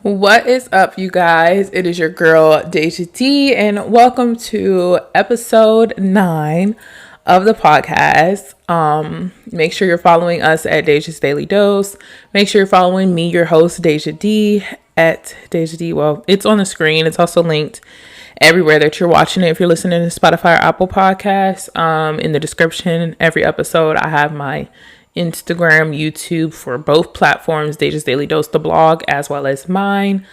What is up, you guys? It is your girl Deja D, and welcome to episode 9 of the podcast. Make sure you're following us at Deja's Daily Dose. Make sure you're following me, your host Deja D, at Deja D. Well, it's on the screen. It's also linked everywhere that you're watching it. If you're listening to Spotify or Apple Podcasts, in the description, every episode, I have my Instagram, YouTube for both platforms, Deja's Daily Dose, the blog, as well as mine.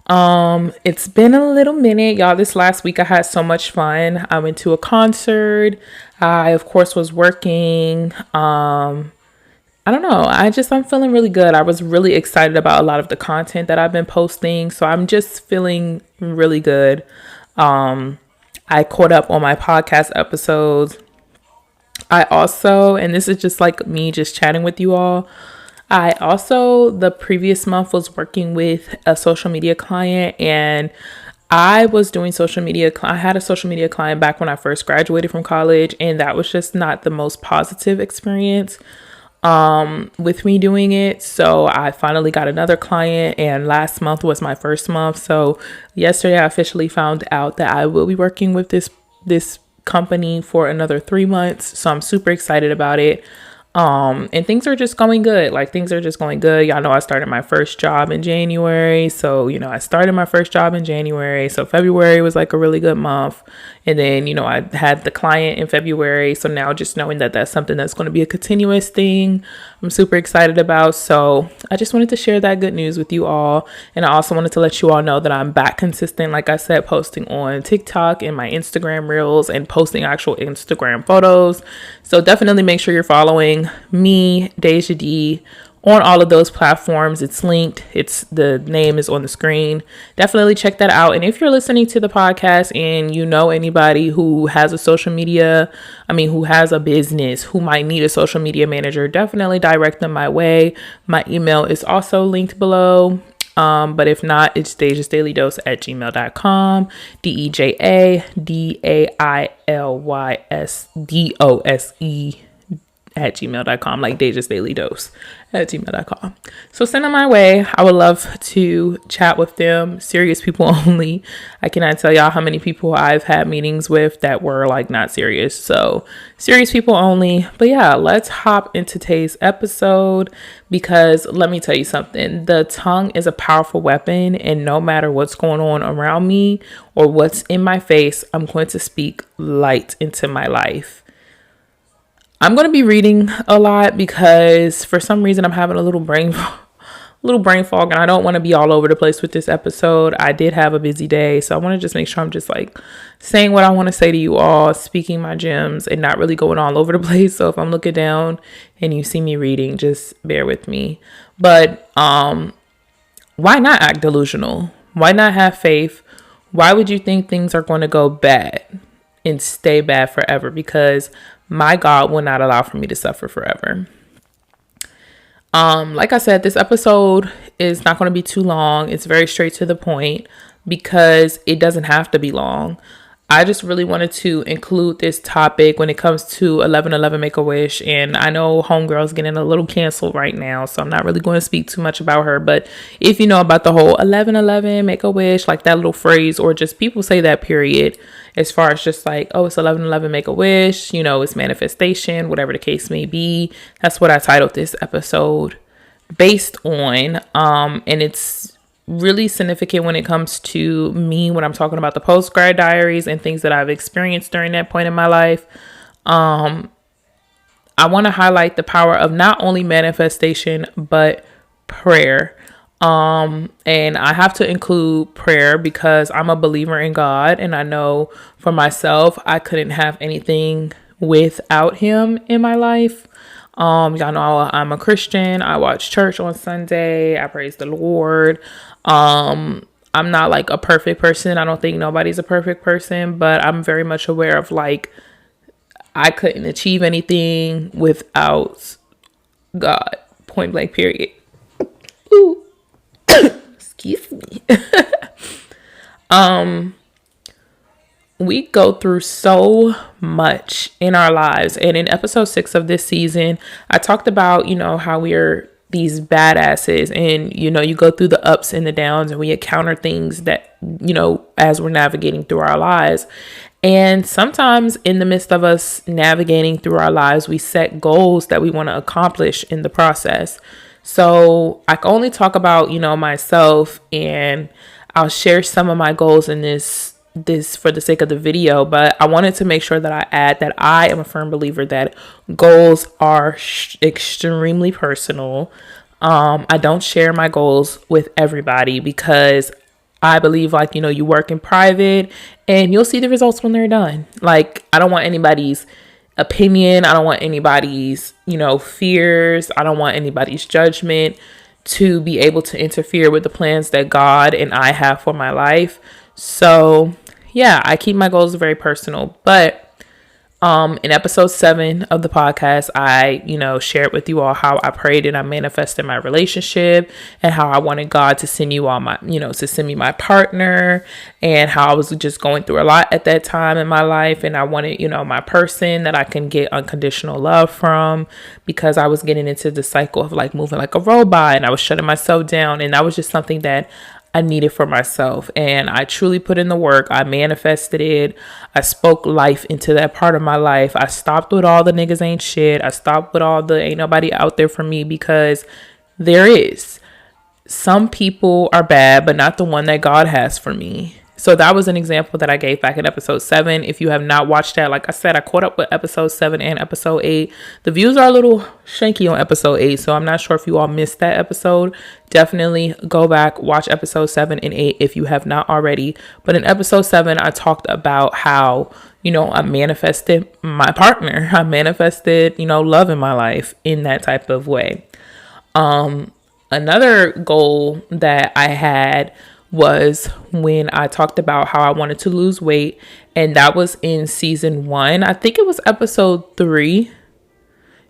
It's been a little minute, y'all. This last week I had so much fun. I went to a concert. I, of course, was working. I don't know. I'm feeling really good. I was really excited about a lot of the content that I've been posting. So I'm just feeling really good. I caught up on my podcast episodes. I also, and this is just like me just chatting with you all, I also, the previous month, was working with a social media client, and I was doing social media. I had a social media client back when I first graduated from college, and that was just not the most positive experience with me doing it. So I finally got another client, and last month was my first month. So yesterday I officially found out that I will be working with this company for another 3 months. So I'm super excited about it. And things are just going good. Y'all know I started my first job in January. So, I started my first job in January. So February was like a really good month. And then, I had the client in February. So now just knowing that that's something that's going to be a continuous thing, I'm super excited about. So I just wanted to share that good news with you all. And I also wanted to let you all know that I'm back consistent, like I said, posting on TikTok and my Instagram reels and posting actual Instagram photos. So definitely make sure you're following me, Deja D, on all of those platforms. It's linked. The name is on the screen. Definitely check that out. And if you're listening to the podcast and you know anybody who has who has a business, who might need a social media manager, definitely direct them my way. My email is also linked below. But if not, it's dejasdailydose@gmail.com, DEJADAILYSDOSE at gmail.com, like Deja's Daily Dose at gmail.com. So send them my way. I would love to chat with them. Serious people only. I cannot tell y'all how many people I've had meetings with that were like not serious. So serious people only. But yeah, let's hop into today's episode, because let me tell you something. The tongue is a powerful weapon, and no matter what's going on around me or what's in my face, I'm going to speak light into my life. I'm going to be reading a lot because for some reason I'm having a little brain fog, and I don't want to be all over the place with this episode. I did have a busy day, so I want to just make sure I'm just like saying what I want to say to you all, speaking my gems, and not really going all over the place. So if I'm looking down and you see me reading, just bear with me. But why not act delusional? Why not have faith? Why would you think things are going to go bad and stay bad forever? Because my God will not allow for me to suffer forever. Like I said, this episode is not going to be too long. It's very straight to the point because it doesn't have to be long. I just really wanted to include this topic when it comes to 1111 Make-A-Wish. And I know Homegirl's getting a little canceled right now, so I'm not really going to speak too much about her. But if you know about the whole 1111 Make-A-Wish, like that little phrase, or just people say that period, as far as just like, oh, it's 1111 Make-A-Wish, it's manifestation, whatever the case may be. That's what I titled this episode based on. And it's really significant when it comes to me when I'm talking about the post-grad diaries and things that I've experienced during that point in my life. I want to highlight the power of not only manifestation, but prayer. And I have to include prayer because I'm a believer in God. And I know for myself, I couldn't have anything without him in my life. Y'all know I'm a Christian. I watch church on Sunday. I praise the Lord. I'm not like a perfect person. I don't think nobody's a perfect person, but I'm very much aware of like, I couldn't achieve anything without God, point blank, period. Ooh. Excuse me. We go through so much in our lives. And in episode 6 of this season, I talked about, how we are these badasses, and you go through the ups and the downs, and we encounter things that as we're navigating through our lives. And sometimes in the midst of us navigating through our lives, we set goals that we want to accomplish in the process. So I can only talk about myself, and I'll share some of my goals in this for the sake of the video, but I wanted to make sure that I add that I am a firm believer that goals are extremely personal. I don't share my goals with everybody because I believe you work in private and you'll see the results when they're done. Like, I don't want anybody's opinion. I don't want anybody's, fears. I don't want anybody's judgment to be able to interfere with the plans that God and I have for my life. So yeah, I keep my goals very personal. But in episode 7 of the podcast, I, shared with you all how I prayed and I manifested my relationship, and how I wanted God to send you all my, to send me my partner, and how I was just going through a lot at that time in my life. And I wanted, my person that I can get unconditional love from, because I was getting into the cycle of moving like a robot, and I was shutting myself down. And that was just something that I needed for myself, and I truly put in the work. I manifested it. I spoke life into that part of my life. I stopped with all the niggas ain't shit. I stopped with all the ain't nobody out there for me, because there is. Some people are bad, but not the one that God has for me. So that was an example that I gave back in episode 7. If you have not watched that, like I said, I caught up with episode 7 and episode 8. The views are a little shanky on episode 8, so I'm not sure if you all missed that episode. Definitely go back, watch episode 7 and 8 if you have not already. But in episode 7, I talked about how, I manifested my partner. I manifested, love in my life in that type of way. Another goal that I had was when I talked about how I wanted to lose weight, and that was in season 1. I think it was episode 3.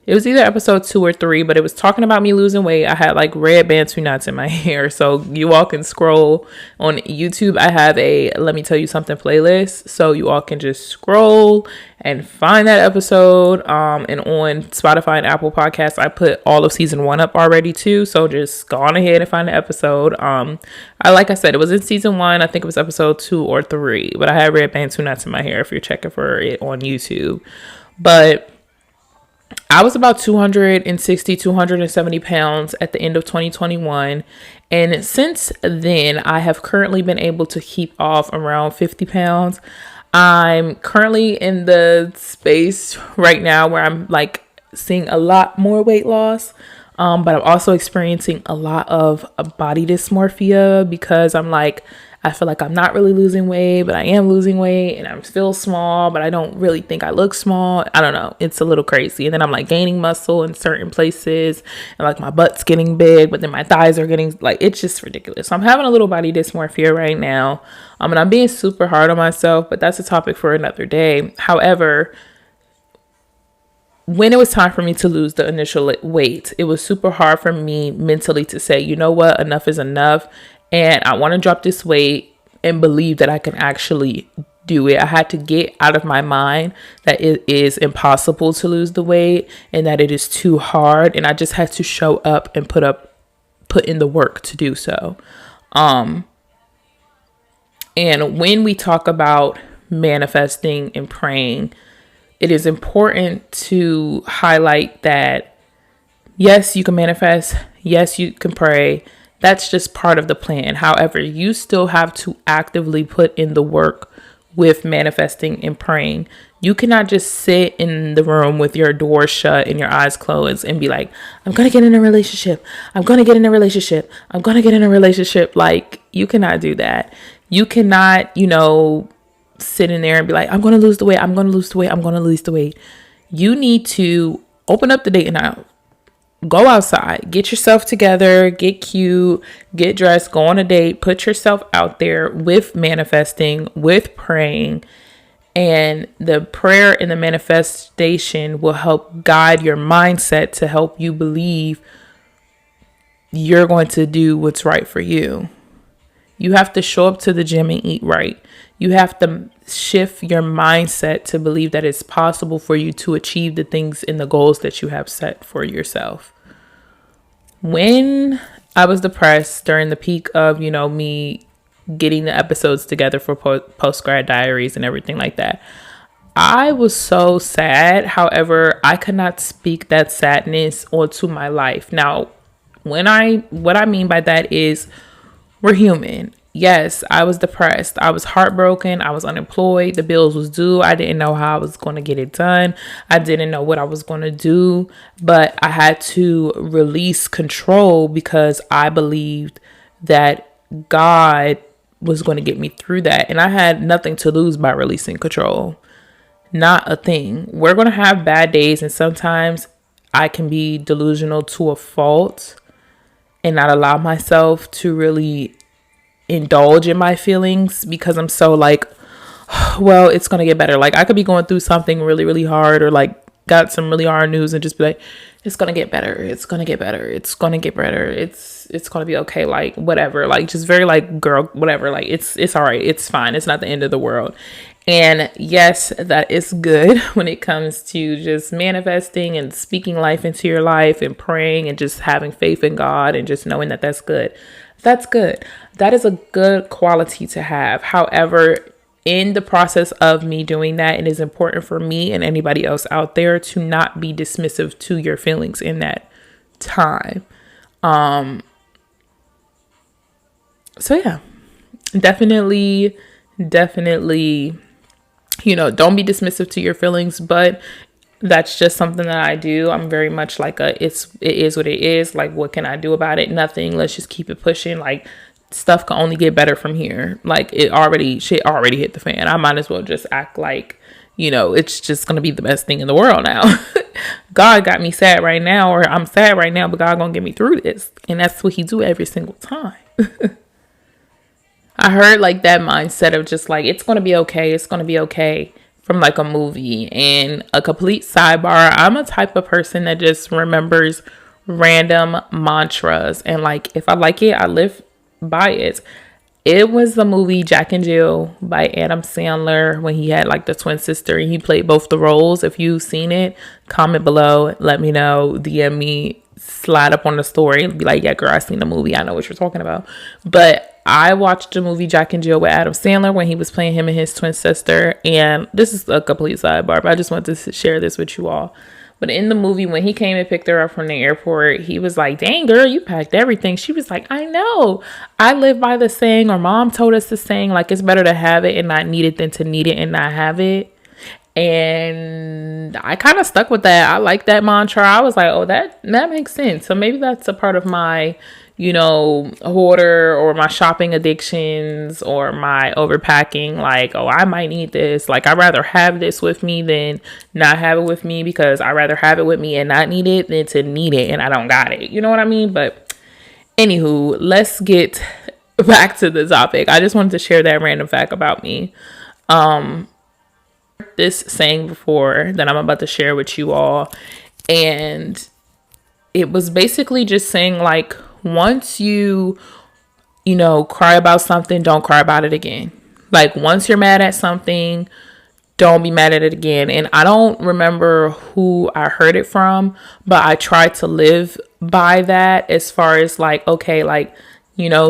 It was either episode 2 or 3, but it was talking about me losing weight. I had red bantu knots in my hair. So you all can scroll on YouTube. I have a Let Me Tell You Something playlist. So you all can just scroll and find that episode. And on Spotify and Apple Podcasts, I put all of season 1 up already too. So just go on ahead and find the episode. Like I said, it was in season 1. I think it was episode 2 or 3. But I had red bantu knots in my hair if you're checking for it on YouTube. But I was about 270 pounds at the end of 2021. And since then, I have currently been able to keep off around 50 pounds. I'm currently in the space right now where I'm seeing a lot more weight loss. But I'm also experiencing a lot of body dysmorphia, because I feel like I'm not really losing weight, but I am losing weight, and I'm still small, but I don't really think I look small. I don't know. It's a little crazy. And then I'm gaining muscle in certain places, and my butt's getting big, but then my thighs are getting it's just ridiculous. So I'm having a little body dysmorphia right now. And I'm being super hard on myself, but that's a topic for another day. However, when it was time for me to lose the initial weight, it was super hard for me mentally to say, you know what, enough is enough. And I want to drop this weight and believe that I can actually do it. I had to get out of my mind that it is impossible to lose the weight and that it is too hard. And I just had to show up and put in the work to do so. And when we talk about manifesting and praying, it is important to highlight that, yes, you can manifest. Yes, you can pray. That's just part of the plan. However, you still have to actively put in the work with manifesting and praying. You cannot just sit in the room with your door shut and your eyes closed and be like, I'm going to get in a relationship. I'm going to get in a relationship. I'm going to get in a relationship. You cannot do that. You cannot, sit in there and be like, I'm going to lose the weight. I'm going to lose the weight. I'm going to lose the weight. You need to open up the dating app. Go outside, get yourself together, get cute, get dressed, go on a date, put yourself out there with manifesting, with praying. And the prayer and the manifestation will help guide your mindset to help you believe you're going to do what's right for you. You have to show up to the gym and eat right. You have to shift your mindset to believe that it's possible for you to achieve the things and the goals that you have set for yourself. When I was depressed during the peak of, me getting the episodes together for post grad diaries and everything like that, I was so sad. However, I could not speak that sadness onto my life. Now, what I mean by that is, we're human. Yes, I was depressed. I was heartbroken. I was unemployed. The bills was due. I didn't know how I was going to get it done. I didn't know what I was going to do, but I had to release control because I believed that God was going to get me through that. And I had nothing to lose by releasing control. Not a thing. We're going to have bad days, and sometimes I can be delusional to a fault and not allow myself to really indulge in my feelings because I'm so like, well, it's going to get better. Like, I could be going through something really, really hard, or like got some really hard news, and just be like, it's going to get better. It's going to get better. It's going to get better. It's going to be okay. Like, whatever. Like, just very like, girl, whatever. Like, it's all right. It's fine. It's not the end of the world. And yes, that is good when it comes to just manifesting and speaking life into your life and praying and just having faith in God and just knowing that that's good. That's good. That is a good quality to have. However, in the process of me doing that, it is important for me and anybody else out there to not be dismissive to your feelings in that time. So yeah, definitely, don't be dismissive to your feelings, but that's just something that I do. I'm very much like it is what it is. Like, what can I do about it? Nothing. Let's just keep it pushing. Like, stuff can only get better from here. Like, shit already hit the fan. I might as well just act like, it's just going to be the best thing in the world now. God got me sad right now, or I'm sad right now, but God going to get me through this. And that's what he do every single time. I heard like that mindset of just like, it's going to be okay. It's going to be okay, from like a movie. And a complete sidebar, I'm a type of person that just remembers random mantras. And like, if I like it, I live by it. It was the movie Jack and Jill by Adam Sandler, when he had like the twin sister and he played both the roles. If you've seen it, comment below, let me know, DM me, slide up on the story and be like, yeah, girl, I seen the movie. I know what you're talking about. But I watched the movie Jack and Jill with Adam Sandler when he was playing him and his twin sister. And this is a complete sidebar, but I just wanted to share this with you all. But in the movie, when he came and picked her up from the airport, he was like, dang, girl, you packed everything. She was like, I know. I live by the saying, or mom told us the saying, like, it's better to have it and not need it than to need it and not have it. And I kind of stuck with that. I like that mantra. I was like, oh, that makes sense. So maybe that's a part of my, hoarder or my shopping addictions or my overpacking. Like, oh, I might need this. Like, I'd rather have this with me than not have it with me, because I'd rather have it with me and not need it than to need it and I don't got it. You know what I mean? But anywho, let's get back to the topic. I just wanted to share that random fact about me. This saying before that I'm about to share with you all, and it was basically just saying like, once you cry about something, don't cry about it again. Like, once you're mad at something, don't be mad at it again. And I don't remember who I heard it from, but I try to live by that, as far as like, okay, like,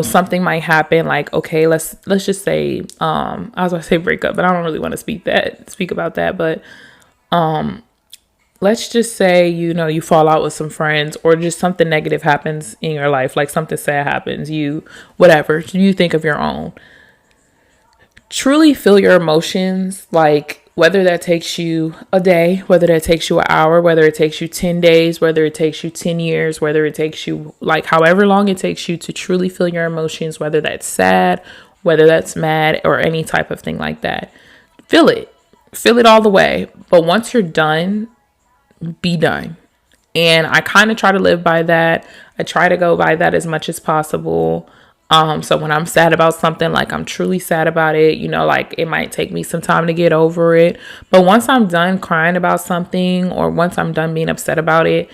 something might happen. Like, okay, let's just say, I was going to say break up, but I don't really want to speak about that. But, let's just say, you fall out with some friends, or just something negative happens in your life. Like, something sad happens, whatever, you think of your own. Truly feel your emotions. Like, whether that takes you a day, whether that takes you an hour, whether it takes you 10 days, whether it takes you 10 years, whether it takes you like however long it takes you to truly feel your emotions, whether that's sad, whether that's mad, or any type of thing like that. Feel it all the way. But once you're done, be done. And I kind of try to live by that. I try to go by that as much as possible. So when I'm sad about something, like, I'm truly sad about it, like, it might take me some time to get over it. But once I'm done crying about something, or once I'm done being upset about it,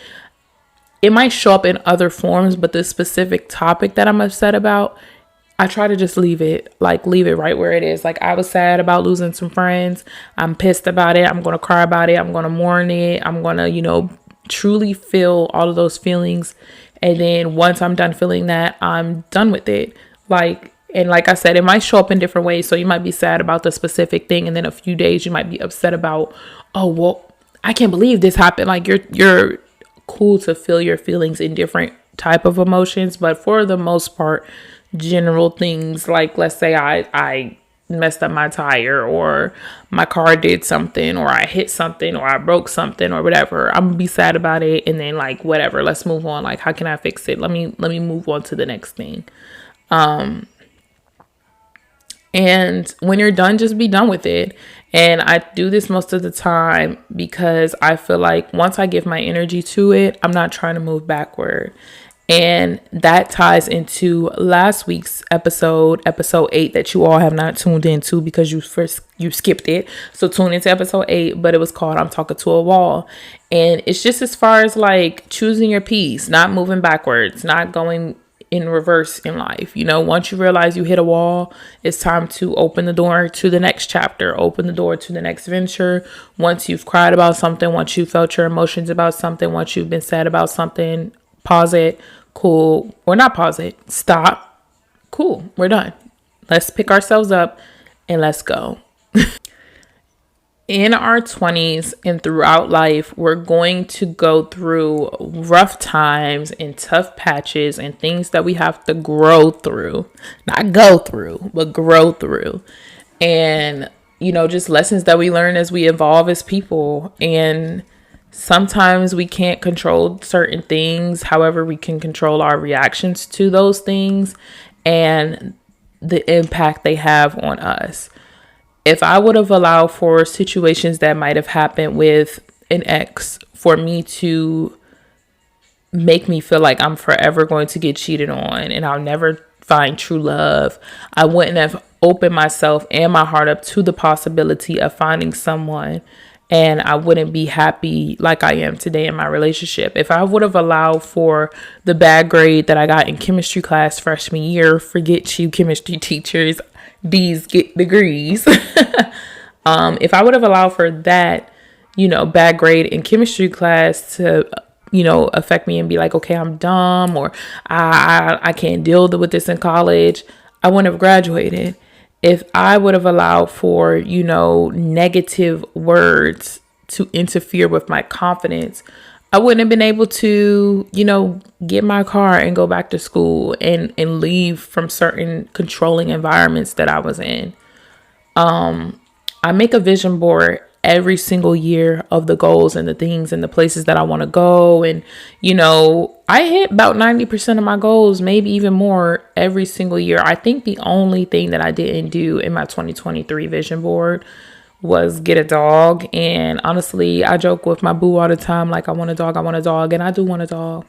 it might show up in other forms, but the specific topic that I'm upset about, I try to just leave it right where it is. Like, I was sad about losing some friends. I'm pissed about it. I'm going to cry about it. I'm going to mourn it. I'm going to, truly feel all of those feelings. And then once I'm done feeling that, I'm done with it. And like I said, it might show up in different ways. So you might be sad about the specific thing, and then a few days you might be upset about, oh, well, I can't believe this happened. Like you're cool to feel your feelings in different type of emotions, but for the most part, general things like, let's say I messed up my tire, or my car did something, or I hit something, or I broke something, or whatever, I'm gonna be sad about it, and then like, whatever, let's move on. Like, how can I fix it? Let me move on to the next thing. And when you're done, just be done with it. And I do this most of the time because I feel like once I give my energy to it, I'm not trying to move backward. And that ties into last week's episode 8, that you all have not tuned into because you skipped it. So tune into episode 8, but it was called I'm Talking to a Wall. And it's just as far as like choosing your peace, not moving backwards, not going in reverse in life. Once you realize you hit a wall, it's time to open the door to the next chapter, open the door to the next venture. Once you've cried about something, once you felt your emotions about something, once you've been sad about something, pause it, cool, or not pause it, stop, cool, we're done. Let's pick ourselves up and let's go. In our 20s and throughout life, we're going to go through rough times and tough patches and things that we have to grow through. Not go through, but grow through. And, just lessons that we learn as we evolve as people. And sometimes we can't control certain things. However, we can control our reactions to those things and the impact they have on us. If I would have allowed for situations that might have happened with an ex for me to make me feel like I'm forever going to get cheated on and I'll never find true love, I wouldn't have opened myself and my heart up to the possibility of finding someone, and I wouldn't be happy like I am today in my relationship. If I would have allowed for the bad grade that I got in chemistry class freshman year, forget you chemistry teachers, D's get degrees. If I would have allowed for that, bad grade in chemistry class to, affect me and be like, okay, I'm dumb, or I can't deal with this in college, I wouldn't have graduated. If I would have allowed for, negative words to interfere with my confidence, I wouldn't have been able to, get my car and go back to school and leave from certain controlling environments that I was in. I make a vision board every single year of the goals and the things and the places that I want to go. And, I hit about 90% of my goals, maybe even more every single year. I think the only thing that I didn't do in my 2023 vision board was get a dog. And honestly, I joke with my boo all the time, like, I want a dog, and I do want a dog.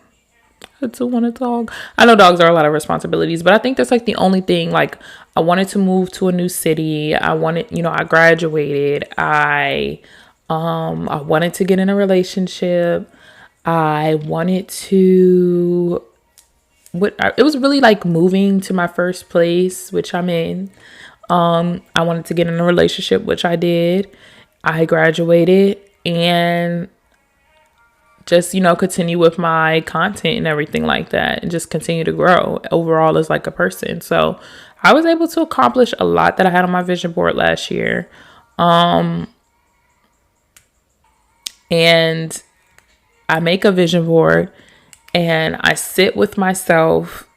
I know dogs are a lot of responsibilities, but I think that's like the only thing. Like, I wanted to move to a new city. I graduated. I wanted to get in a relationship. I wanted to, it was really like moving to my first place, which I'm in. I wanted to get in a relationship, which I did. I graduated, and just, continue with my content and everything like that, and just continue to grow overall as like a person. So I was able to accomplish a lot that I had on my vision board last year. And I make a vision board and I sit with myself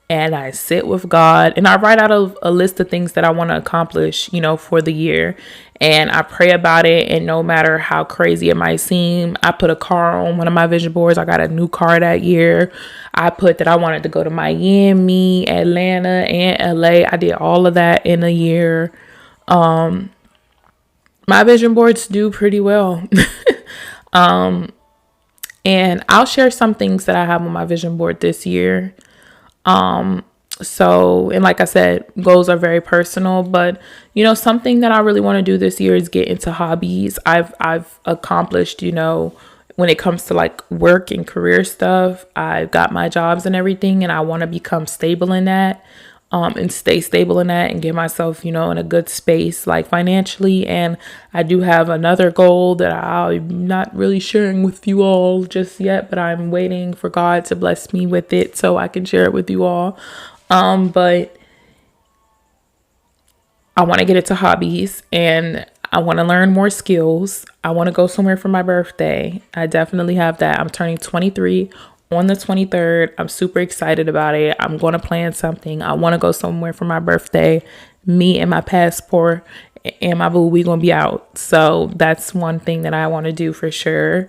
and I sit with God and I write out a list of things that I want to accomplish, for the year. And I pray about it. And no matter how crazy it might seem, I put a car on one of my vision boards. I got a new car that year. I put that I wanted to go to Miami, Atlanta, and LA. I did all of that in a year. My vision boards do pretty well. And I'll share some things that I have on my vision board this year. And like I said, goals are very personal, but something that I really want to do this year is get into hobbies. I've accomplished, when it comes to like work and career stuff, I've got my jobs and everything, and I want to become stable in that. and stay stable in that and get myself, in a good space, like financially. And I do have another goal that I'm not really sharing with you all just yet, but I'm waiting for God to bless me with it so I can share it with you all. But I want to get into hobbies and I want to learn more skills. I want to go somewhere for my birthday. I definitely have that. I'm turning 23 on the 23rd. I'm super excited about it. I'm going to plan something. I want to go somewhere for my birthday. Me and my passport and my boo, we going to be out. So that's one thing that I want to do for sure.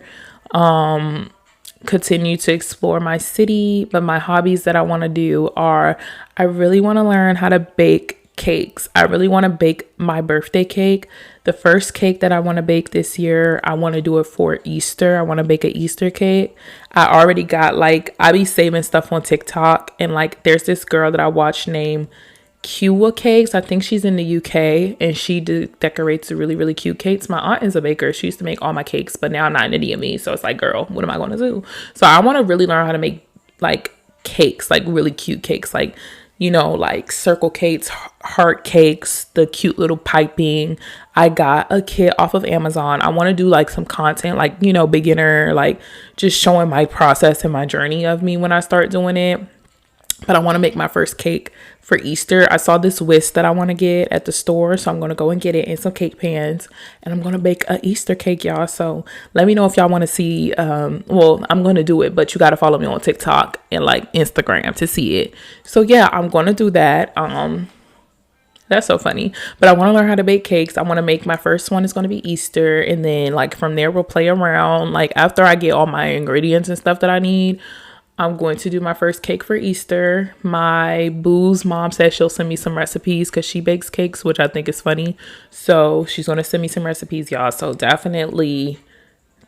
Continue to explore my city, but my hobbies that I want to do are, I really want to learn how to bake cakes. I really want to bake my birthday cake. The first cake that I want to bake this year, I want to do it for Easter. I want to bake an Easter cake. I already got I be saving stuff on TikTok, and there's this girl that I watch named Kua Cakes. I think she's in the UK and she decorates really, really cute cakes. My aunt is a baker. She used to make all my cakes, but now I'm not in the DME. So it's girl, what am I going to do? So I want to really learn how to make cakes, really cute cakes, circle cakes, heart cakes, the cute little piping. I got a kit off of Amazon. I want to do some content, beginner, just showing my process and my journey of me when I start doing it. But I want to make my first cake for Easter. I saw this whisk that I want to get at the store. So I'm going to go and get it in some cake pans. And I'm going to bake an Easter cake, y'all. So let me know if y'all want to see. I'm going to do it. But you got to follow me on TikTok and Instagram to see it. So yeah, I'm going to do that. That's so funny. But I want to learn how to bake cakes. I want to make my first one is going to be Easter. And then from there, we'll play around. After I get all my ingredients and stuff that I need, I'm going to do my first cake for Easter. My boo's mom says she'll send me some recipes because she bakes cakes, which I think is funny. So she's going to send me some recipes, y'all. So definitely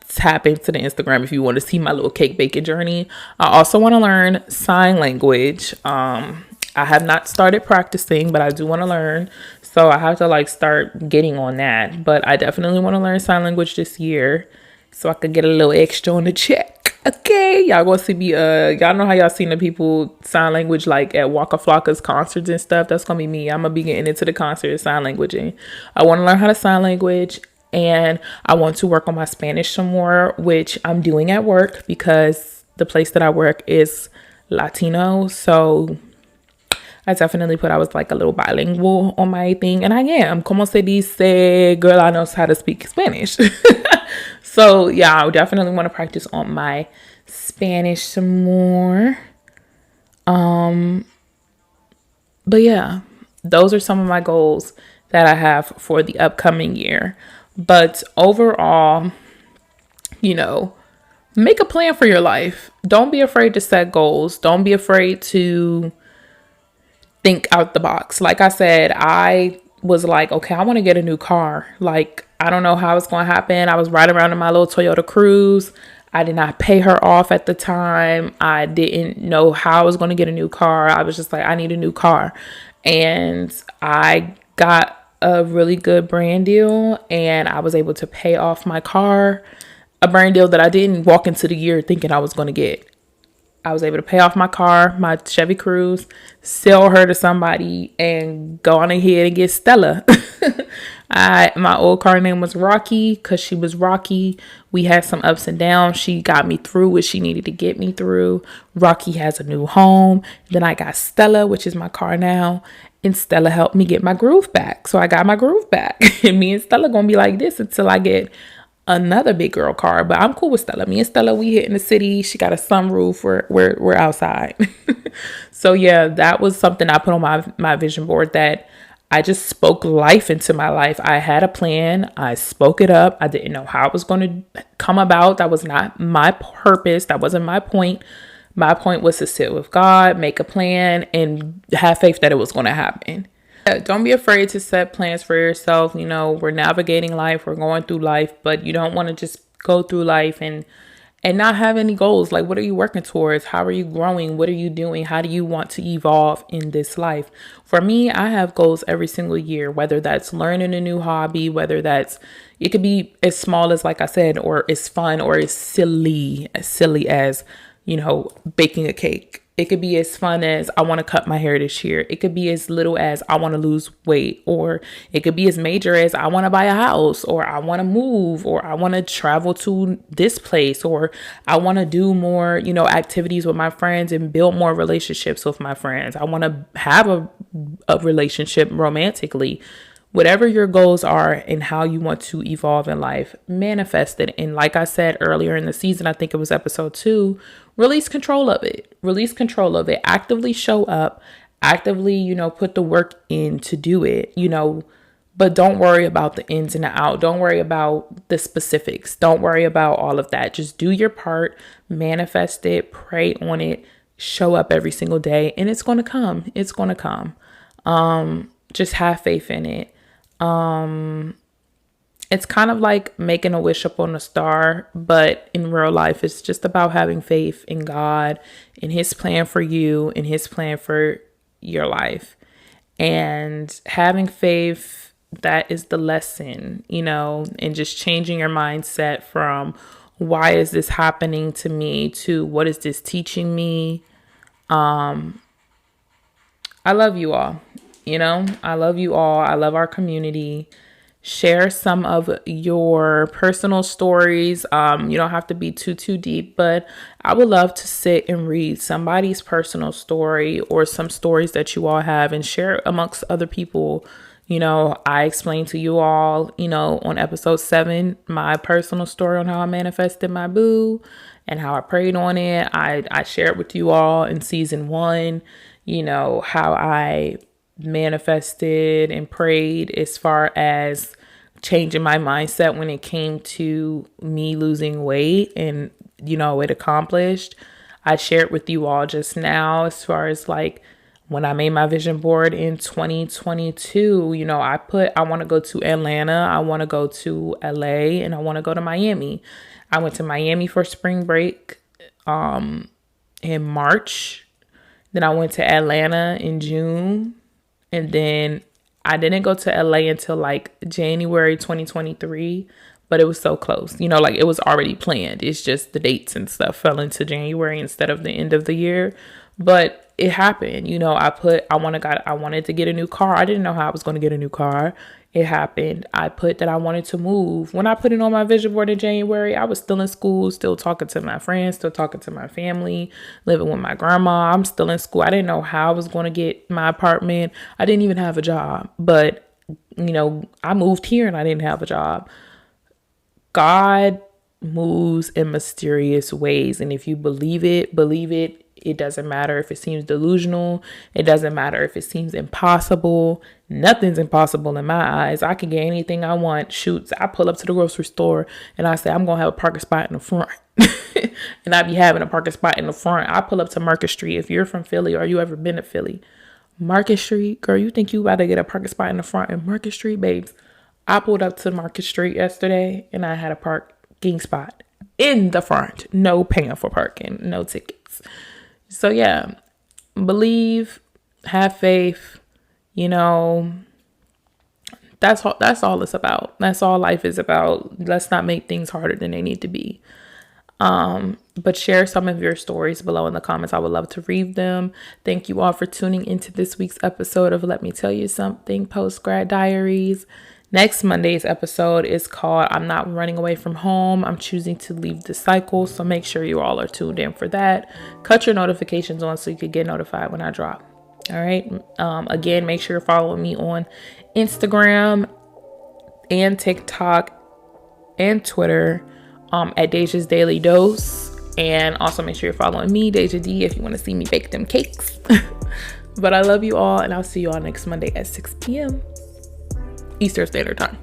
tap into the Instagram if you want to see my little cake baking journey. I also want to learn sign language. I have not started practicing, but I do want to learn. So I have to start getting on that. But I definitely want to learn sign language this year so I could get a little extra on the check. Okay, y'all gonna see me, y'all know how y'all seen the people sign language at Waka Flocka's concerts and stuff. That's gonna be me. I'm gonna be getting into the concert sign languaging. I want to learn how to sign language, and I want to work on my Spanish some more, which I'm doing at work because the place that I work is Latino. So I definitely I was a little bilingual on my thing, and I am. Como se dice, girl, I know how to speak Spanish. So yeah, I definitely want to practice on my Spanish some more. But yeah, those are some of my goals that I have for the upcoming year. But overall, make a plan for your life. Don't be afraid to set goals. Don't be afraid to think out the box. Like I said, I was okay, I want to get a new car. I don't know how it's going to happen. I was riding around in my little Toyota Cruise. I did not pay her off at the time. I didn't know how I was going to get a new car. I was just I need a new car. And I got a really good brand deal and I was able to pay off my car. A brand deal that I didn't walk into the year thinking I was going to get. I was able to pay off my car, my Chevy Cruze, sell her to somebody, and go on ahead and get Stella. My old car name was Rocky because she was Rocky. We had some ups and downs. She got me through what she needed to get me through. Rocky has a new home. Then I got Stella, which is my car now. And Stella helped me get my groove back. So I got my groove back. And me and Stella going to be like this until I get another big girl car. But I'm cool with Stella. Me and Stella, we hit in the city. She got a sunroof. We're outside. So yeah, that was something I put on my vision board, that I just spoke life into my life. I had a plan. I spoke it up. I didn't know how it was going to come about. That was not my purpose. That wasn't my point. My point was to sit with God, make a plan, and have faith that it was going to happen. Don't be afraid to set plans for yourself. We're navigating life. We're going through life, but you don't want to just go through life and not have any goals. What are you working towards? How are you growing? What are you doing? How do you want to evolve in this life? For me, I have goals every single year, whether that's learning a new hobby, whether it could be as small as, like I said, or as fun or as silly as, baking a cake. It could be as fun as I want to cut my hair this year. It could be as little as I want to lose weight, or it could be as major as I want to buy a house, or I want to move, or I want to travel to this place, or I want to do more, activities with my friends and build more relationships with my friends. I want to have a relationship romantically. Whatever your goals are and how you want to evolve in life, manifest it. And like I said earlier in the season, I think it was episode 2, release control of it. Release control of it. Actively show up. Actively, put the work in to do it, but don't worry about the ins and the out. Don't worry about the specifics. Don't worry about all of that. Just do your part, manifest it, pray on it, show up every single day, and it's going to come. It's going to come. Just have faith in it. It's kind of like making a wish upon a star, but in real life, it's just about having faith in God, in his plan for you, and his plan for your life. And having faith, that is the lesson, and just changing your mindset from why is this happening to me to what is this teaching me? I love you all. I love you all. I love our community. Share some of your personal stories. You don't have to be too deep, but I would love to sit and read somebody's personal story or some stories that you all have and share amongst other people. I explained to you all, on episode 7, my personal story on how I manifested my boo and how I prayed on it. I shared with you all in season 1, how I manifested and prayed as far as changing my mindset when it came to me losing weight and it accomplished. I shared with you all just now as far as like when I made my vision board in 2022, I want to go to Atlanta, I want to go to LA, and I want to go to Miami. I went to Miami for spring break in March. Then I went to Atlanta in June. And then I didn't go to LA until like January 2023, but it was so close, like it was already planned. It's just the dates and stuff fell into January instead of the end of the year. But it happened, I wanted to get a new car. I didn't know how I was going to get a new car. It happened. I put that I wanted to move. When I put it on my vision board in January, I was still in school, still talking to my friends, still talking to my family, living with my grandma. I'm still in school. I didn't know how I was going to get my apartment. I didn't even have a job, but I moved here and I didn't have a job. God moves in mysterious ways. And if you believe it, believe it. It doesn't matter if it seems delusional. It doesn't matter if it seems impossible. Nothing's impossible in my eyes. I can get anything I want. Shoot, I pull up to the grocery store and I say, I'm going to have a parking spot in the front. And I be having a parking spot in the front. I pull up to Market Street. If you're from Philly or you ever been to Philly, Market Street, girl, you think you about to get a parking spot in the front in Market Street, babes? I pulled up to Market Street yesterday and I had a parking spot in the front. No paying for parking, no tickets. So yeah, believe, have faith, that's all it's about. That's all life is about. Let's not make things harder than they need to be. But share some of your stories below in the comments. I would love to read them. Thank you all for tuning into this week's episode of Let Me Tell You Something Post-Grad Diaries. Next Monday's episode is called I'm Not Running Away From Home. I'm choosing to leave the cycle. So make sure you all are tuned in for that. Cut your notifications on so you can get notified when I drop. All right. Again, make sure you're following me on Instagram and TikTok and Twitter at Deja's Daily Dose. And also make sure you're following me, Deja D, if you want to see me bake them cakes. But I love you all, and I'll see you all next Monday at 6 p.m. Eastern Standard Time.